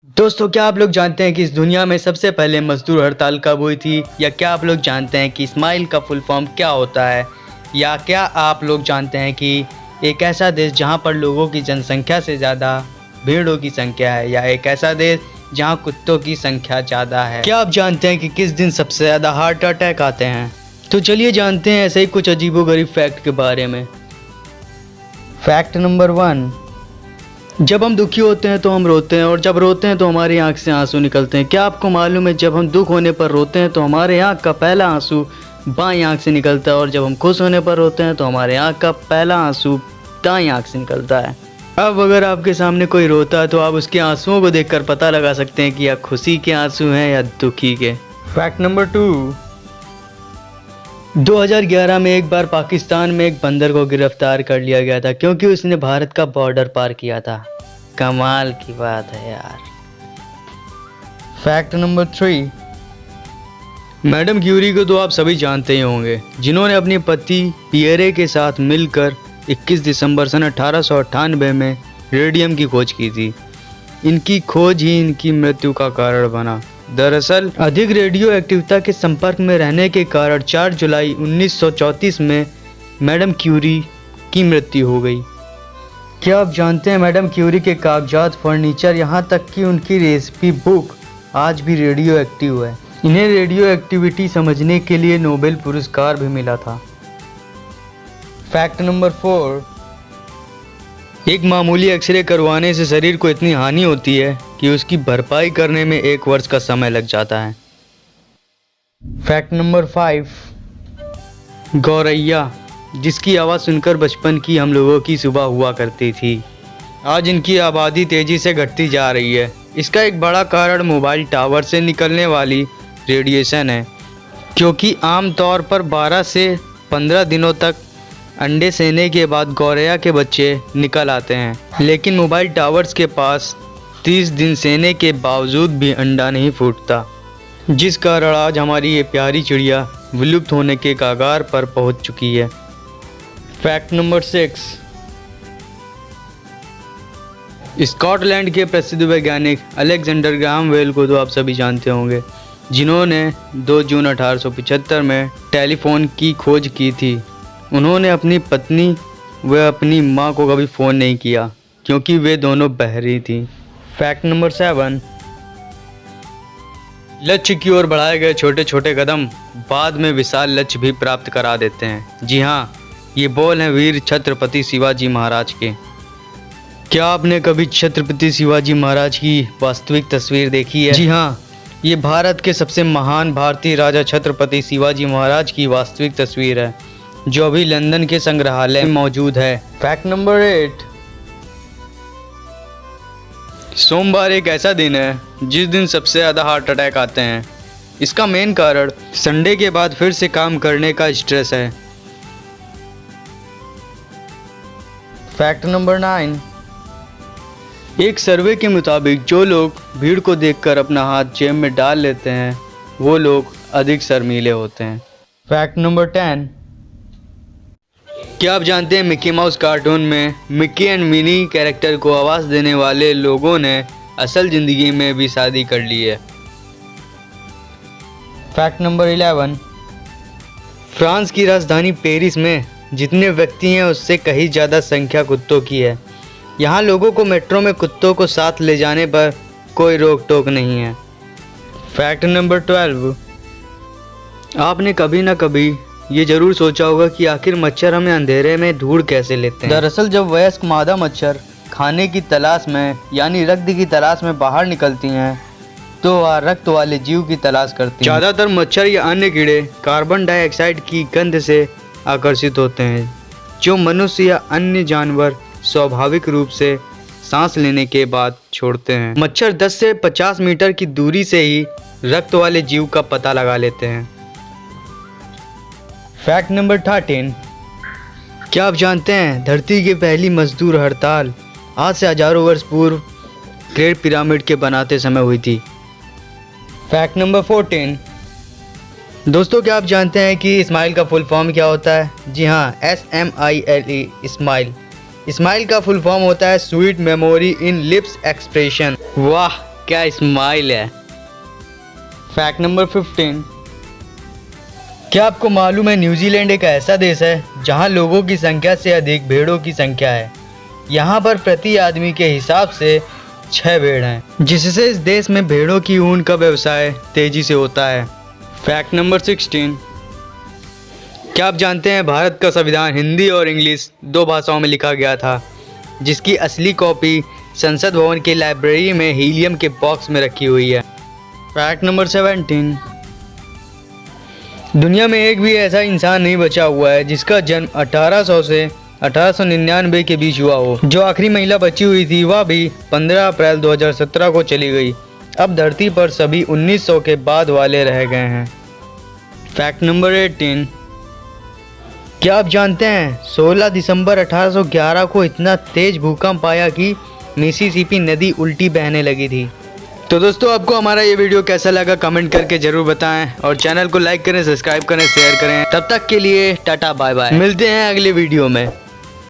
दोस्तों, क्या आप लोग जानते हैं कि इस दुनिया में सबसे पहले मजदूर हड़ताल कब हुई थी? या क्या आप लोग जानते हैं कि स्माइल का फुल फॉर्म क्या होता है? या क्या आप लोग जानते हैं कि एक ऐसा देश जहां पर लोगों की जनसंख्या से ज़्यादा भेड़ों की संख्या है, या एक ऐसा देश जहां कुत्तों की संख्या ज़्यादा है? क्या आप जानते हैं कि किस दिन सबसे ज़्यादा हार्ट अटैक आते हैं? तो चलिए जानते हैं ऐसे ही कुछ अजीबोगरीब फैक्ट के बारे में। फैक्ट नंबर 1, जब हम दुखी होते हैं तो हम रोते हैं, और जब रोते हैं तो हमारी आंख से आंसू निकलते हैं। क्या आपको मालूम है, जब हम दुख होने पर रोते हैं तो हमारे आंख का पहला आंसू बाईं आंख से निकलता है, और जब हम खुश होने पर रोते हैं तो हमारे आंख का पहला आंसू दाईं आंख से निकलता है। अब अगर आपके सामने कोई रोता है तो आप उसके आंसुओं को देखकर पता लगा सकते हैं कि यह खुशी के आंसू हैं या दुखी के। फैक्ट नंबर 2, 2011 में एक बार पाकिस्तान में एक बंदर को गिरफ्तार कर लिया गया था क्योंकि उसने भारत का बॉर्डर पार किया था। कमाल की बात है यार। फैक्ट नंबर 3, मैडम क्यूरी को तो आप सभी जानते ही होंगे, जिन्होंने अपने पति पियरे के साथ मिलकर 21 दिसंबर सन 1898 में रेडियम की खोज की थी। इनकी खोज ही इनकी मृत्यु का कारण बना। दरअसल अधिक रेडियो एक्टिविटी के संपर्क में रहने के कारण 4 जुलाई 1934 में मैडम क्यूरी की मृत्यु हो गई। क्या आप जानते हैं मैडम क्यूरी के कागजात, फर्नीचर, यहाँ तक कि उनकी रेसिपी बुक आज भी रेडियो एक्टिव है। इन्हें रेडियो एक्टिविटी समझने के लिए नोबेल पुरस्कार भी मिला था। फैक्ट नंबर 4, एक मामूली एक्सरे करवाने से शरीर को इतनी हानि होती है कि उसकी भरपाई करने में 1 वर्ष का समय लग जाता है। फैक्ट नंबर 5, गौरैया, जिसकी आवाज़ सुनकर बचपन की हम लोगों की सुबह हुआ करती थी, आज इनकी आबादी तेज़ी से घटती जा रही है। इसका एक बड़ा कारण मोबाइल टावर से निकलने वाली रेडिएशन है, क्योंकि आमतौर पर 12 से 15 दिनों तक अंडे सेने के बाद गौरैया के बच्चे निकल आते हैं, लेकिन मोबाइल टावर्स के पास 30 दिन सेने के बावजूद भी अंडा नहीं फूटता, जिस कारण आज हमारी ये प्यारी चिड़िया विलुप्त होने के कगार पर पहुंच चुकी है। फैक्ट नंबर 6, स्कॉटलैंड के प्रसिद्ध वैज्ञानिक अलेक्जेंडर ग्राहम बेल को तो आप सभी जानते होंगे, जिन्होंने 2 जून 1875 में टेलीफोन की खोज की थी। उन्होंने अपनी पत्नी व अपनी मां को कभी फ़ोन नहीं किया क्योंकि वे दोनों बहरी थी। फैक्ट नंबर 7, लक्ष्य की ओर बढ़ाए गए छोटे छोटे कदम बाद में विशाल लक्ष्य भी प्राप्त करा देते हैं। जी हाँ, ये बोल हैं वीर छत्रपति शिवाजी महाराज के। क्या आपने कभी छत्रपति शिवाजी महाराज की वास्तविक तस्वीर देखी है? जी हाँ, ये भारत के सबसे महान भारतीय राजा छत्रपति शिवाजी महाराज की वास्तविक तस्वीर है, जो अभी लंदन के संग्रहालय में मौजूद है। फैक्ट नंबर 8, सोमवार एक ऐसा दिन है जिस दिन सबसे ज़्यादा हार्ट अटैक आते हैं। इसका मेन कारण संडे के बाद फिर से काम करने का स्ट्रेस है। फैक्ट नंबर 9, एक सर्वे के मुताबिक जो लोग भीड़ को देखकर अपना हाथ जेब में डाल लेते हैं वो लोग अधिक शर्मीले होते हैं। फैक्ट नंबर 10, क्या आप जानते हैं मिकी माउस कार्टून में मिकी एंड मिनी कैरेक्टर को आवाज़ देने वाले लोगों ने असल ज़िंदगी में भी शादी कर ली है। फैक्ट नंबर 11, फ्रांस की राजधानी पेरिस में जितने व्यक्ति हैं उससे कहीं ज़्यादा संख्या कुत्तों की है। यहाँ लोगों को मेट्रो में कुत्तों को साथ ले जाने पर कोई रोक टोक नहीं है। फैक्ट नंबर 12, आपने कभी ना कभी ये ज़रूर सोचा होगा कि आखिर मच्छर हमें अंधेरे में ढूंढ कैसे लेते हैं। दरअसल जब वयस्क मादा मच्छर खाने की तलाश में यानी रक्त की तलाश में बाहर निकलती हैं तो वह रक्त वाले जीव की तलाश करती हैं। ज़्यादातर मच्छर या अन्य कीड़े कार्बन डाइऑक्साइड की गंध से आकर्षित होते हैं, जो मनुष्य या अन्य जानवर स्वाभाविक रूप से सांस लेने के बाद छोड़ते हैं। मच्छर 10 से 50 मीटर की दूरी से ही रक्त वाले जीव का पता लगा लेते हैं। फैक्ट नंबर 13, क्या आप जानते हैं धरती की पहली मजदूर हड़ताल आज से हजारों वर्ष पूर्व ग्रेट पिरामिड के बनाते समय हुई थी। फैक्ट नंबर 14, दोस्तों क्या आप जानते हैं कि स्माइल का फुल फॉर्म क्या होता है? जी हाँ, SMILE, स्माइल। स्माइल का फुल फॉर्म होता है sweet memory in lips expression. वाह, क्या स्माइल है। फैक्ट नंबर 15, क्या आपको मालूम है न्यूजीलैंड एक ऐसा देश है जहां लोगों की संख्या से अधिक भेड़ों की संख्या है। यहां पर प्रति आदमी के हिसाब से 6 भेड़ हैं, जिससे इस देश में भेड़ों की ऊन का व्यवसाय तेजी से होता है। फैक्ट नंबर 16, क्या आप जानते हैं भारत का संविधान हिंदी और इंग्लिश 2 भाषाओं में लिखा गया था, जिसकी असली कॉपी संसद भवन की लाइब्रेरी में हीलियम के बॉक्स में रखी हुई है। फैक्ट नंबर 17, दुनिया में एक भी ऐसा इंसान नहीं बचा हुआ है जिसका जन्म 1800 से 1899 के बीच हुआ हो। जो आखिरी महिला बची हुई थी वह भी 15 अप्रैल 2017 को चली गई। अब धरती पर सभी 1900 के बाद वाले रह गए हैं। फैक्ट नंबर 18, क्या आप जानते हैं 16 दिसंबर 1811 को इतना तेज भूकंप आया कि मिसिसिपी नदी उल्टी बहने लगी थी। तो दोस्तों, आपको हमारा ये वीडियो कैसा लगा कमेंट करके ज़रूर बताएं और चैनल को लाइक करें, सब्सक्राइब करें, शेयर करें। तब तक के लिए टाटा बाय बाय, मिलते हैं अगले वीडियो में।